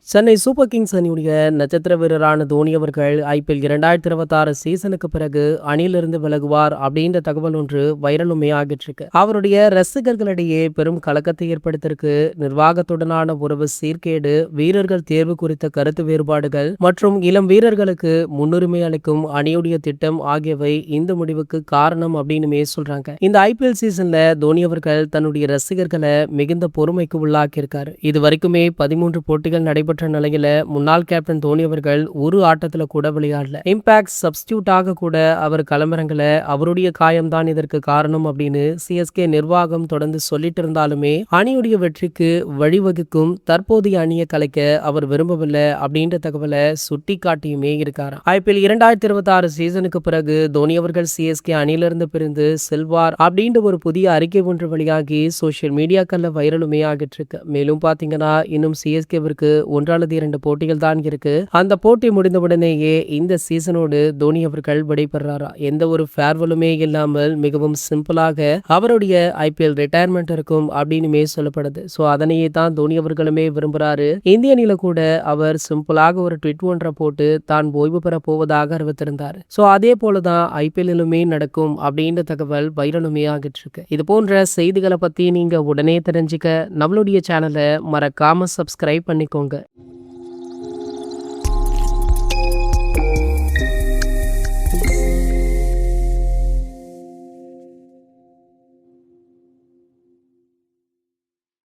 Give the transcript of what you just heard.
Chennai super Kings அணியுடைய நட்சத்திர வீரரான தோனி அவர்கள் ஐபிஎல் 2026 சீசனுக்கு பிறகு அணியிலிருந்து விலகுவார் அப்படின்ற தகவல் ஒன்று வைரலுமே ஆகிட்டு இருக்கு. அவருடைய ரசிகர்களிடையே பெரும் கலக்கத்தை ஏற்படுத்தியிருக்கு. நிர்வாகத்துடனான உறவு சீர்கேடு, வீரர்கள் தேர்வு குறித்த கருத்து வேறுபாடுகள் மற்றும் இளம் வீரர்களுக்கு முன்னுரிமை அளிக்கும் அணியுடைய திட்டம் ஆகியவை இந்த முடிவுக்கு காரணம் அப்படின்னு சொல்றாங்க. இந்த ஐபிஎல் சீசன்ல தோனி அவர்கள் தன்னுடைய ரசிகர்களை மிகுந்த பொறுமைக்கு உள்ளாக்கியிருக்காரு. இது வரைக்குமே 13 போட்டிகள் நடைபெற்ற நிலையில முன்னாள் கேப்டன் தோனி அவர்கள் ஒரு ஆட்டத்துல கூட விளையாடல. இம்பாக்ட் சப்ஸ்டியூட்டாக கூட அவர் களமிறங்கல. அவருடைய காயம்தான் இதற்கு காரணம் அப்படின்னு சிஎஸ்கே நிர்வாகம் தொடர்ந்து சொல்லிட்டு இருந்தாலுமே அணியுடைய வெற்றிக்கு வழிவகுக்கும் தற்போதைய அணியை கலைக்க அவர் விரும்பவில்லை அப்படின்ற தகவலை சுட்டி காட்டியுமே இருக்காராம். ஐபிஎல் 2026 சீசனுக்கு பிறகு தோனி அவர்கள் சிஎஸ்கே அணியிலிருந்து பிரிந்து செல்வார் அப்படின்ற ஒரு புதிய அறிக்கை ஒன்று வெளியாகி சோசியல் மீடியாக்கள்ல வைரலுமே ஆகிட்டு இருக்கு. மேலும் பாத்தீங்கன்னா இன்னும் சிஎஸ்கேவிற்கு 1 அல்லது 2 போட்டிகள் தான் இருக்கு. அந்த போட்டி முடிந்தவுடனேயே இந்த சீசனோடு தோனி அவர்கள் விடைபெறாரா. எந்த ஒரு ஃபேர்வெலுமே இல்லாமல் மிகவும் சிம்பிளாக அவருடைய ஐபிஎல் ரிட்டையர்மெண்ட் இருக்கும் அப்படின்னு சொல்லப்படுது. ஸோ அதனையே தான் தோனி அவர்களுமே விரும்புறாரு. இந்திய அணியில கூட அவர் சிம்பிளாக ஒரு ட்வீட் ஒன்றை போட்டு தான் ஓய்வு பெற போவதாக அறிவித்திருந்தார். ஸோ அதே போலதான் ஐபிஎல்லுமே நடக்கும் அப்படின்ற தகவல் வைரலுமே ஆகிட்டு இருக்கு. இது போன்ற செய்திகளை பத்தி நீங்க உடனே தெரிஞ்சுக்க நம்மளுடைய சேனலை மறக்காம சப்ஸ்கிரைப் பண்ணிக்கோங்க.